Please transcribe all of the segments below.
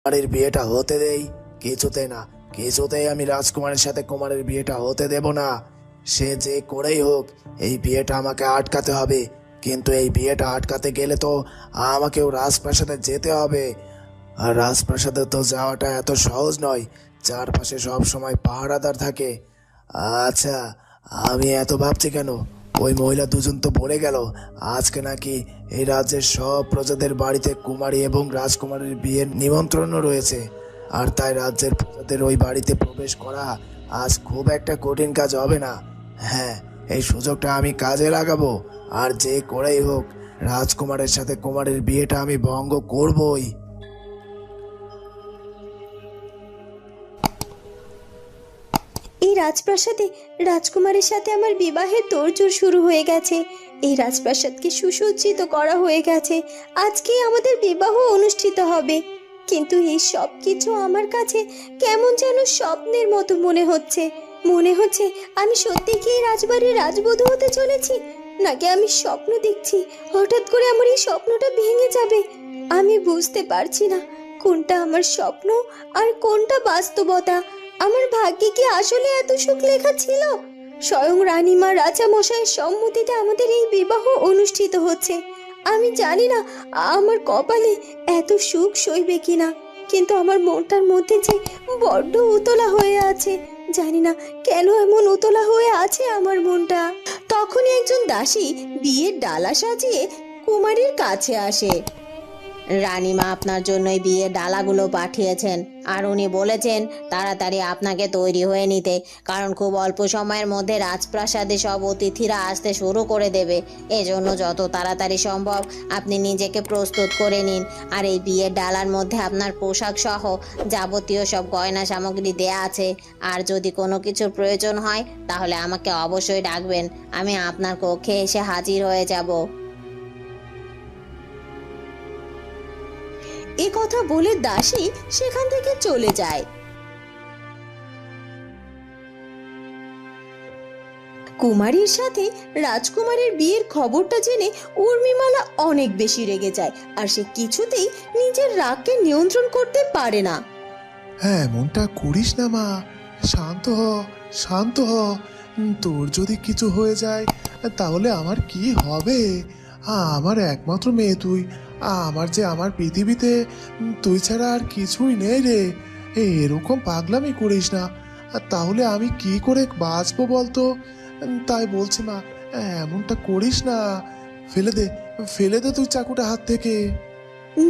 কুমারের বিয়েটা হতে দেই। কিছুতে না, কিছুতেই আমি রাজকুমারের সাথে কুমারের বিয়েটা হতে দেব না। সে যে করেই হোক এই বিয়েটা আমাকে আটকাতে হবে। কিন্তু এই বিয়েটা আটকাতে গেলে তো আমাকেও রাজপ্রাসাদে যেতে হবে। আর রাজপ্রাসাদে তো যাওয়াটা এত সহজ নয়, চারপাশে সব সময় পাহারাদার থাকে। আচ্ছা, আমি এত ভাবছি কেন? ওই মহিলা দুজন তো বলে গেল আজকে নাকি এই রাজ্যের সব প্রজাদের বাড়িতে কুমারী এবং রাজকুমারীর বিয়ের নিমন্ত্রণও রয়েছে। আর তাই রাজ্যের প্রজাদের ওই বাড়িতে প্রবেশ করা আজ খুব একটা কঠিন কাজ হবে না। হ্যাঁ, এই সুযোগটা আমি কাজে লাগাবো। আর যে করেই হোক রাজকুমারের সাথে কুমারের বিয়েটা আমি ভঙ্গ করবই। এই রাজপ্রাসাদে রাজকুমারের সাথে আমার বিবাহের তোড়জোড় শুরু হয়ে গেছে। এই রাজপ্রাসাদকে সুসজ্জিত করা হয়ে গেছে। আজকেই আমাদের বিবাহ অনুষ্ঠিত হবে। কিন্তু এই সব কিছু আমার কাছে কেমন যেন স্বপ্নের মতো মনে হচ্ছে। মনে হচ্ছে আমি সত্যি কি এই রাজবাড়ির রাজবধূ হতে চলেছি, নাকি আমি স্বপ্ন দেখছি। হঠাৎ করে আমার এই স্বপ্নটা ভেঙে যাবে। আমি বুঝতে পারছি না কোনটা আমার স্বপ্ন আর কোনটা বাস্তবতা। আমার ভাগ্যে কি আসলে এত সুখ লেখা ছিল? স্বয়ং রানীমা রাজা মশাইয়ের সম্মতিতে আমাদের এই বিবাহ অনুষ্ঠিত হচ্ছে। আমি জানি না আমার কপালে এত সুখ সইবে কিনা, কিন্তু আমার মনটার মধ্যে যে বড্ড উতলা হয়ে আছে। জানি না কেন এমন উতলা হয়ে আছে আমার মনটা। তখনই একজন দাসী বিয়ের ডালা সাজিয়ে কুমারীর কাছে আসে। রানীমা আপনার জন্যই বিয়ের ডালাগুলো পাঠিয়েছেন, আর উনি বলেছেন তাড়াতাড়ি আপনাকে তৈরি হয়ে নিতে, কারণ খুব অল্প সময়ের মধ্যে রাজপ্রাসাদে সব অতিথিরা আসতে শুরু করে দেবে। এজন্য যত তাড়াতাড়ি সম্ভব আপনি নিজেকে প্রস্তুত করে নিন। আর এই বিয়ের ডালার মধ্যে আপনার পোশাক সহ যাবতীয় সব গয়না সামগ্রী দেয়া আছে। আর যদি কোনো কিছুর প্রয়োজন হয় তাহলে আমাকে অবশ্যই ডাকবেন, আমি আপনার কক্ষে এসে হাজির হয়ে যাব। এ কথা বলে দাসী সেখান থেকে চলে যায়। কুমারীর সাথে রাজকুমারের বিয়ের খবরটা জেনে উর্মিমালা অনেক বেশি রেগে যায়, আর সে কিছুতেই নিজের রাগকে নিয়ন্ত্রণ করতে পারে না। হ্যাঁ, এমনটা করিস না মা। শান্ত হ, শান্ত হ। তোর যদি কিছু হয়ে যায় তাহলে আমার কি হবে? আমার একমাত্র মেয়ে তুই। আমার পৃথিবীতে তুই ছাড়া আর কিছুই নেই রে। এরকম পাগলামি করিস না। তাহলে আমি কি করে বাঁচবো বলতো? তাই বলছি মা, এমনটা করিস না। ফেলে দে, ফেলে দে তুই চাকুটা হাত থেকে।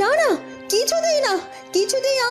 না না, কিছুতেই না, কিছুতেই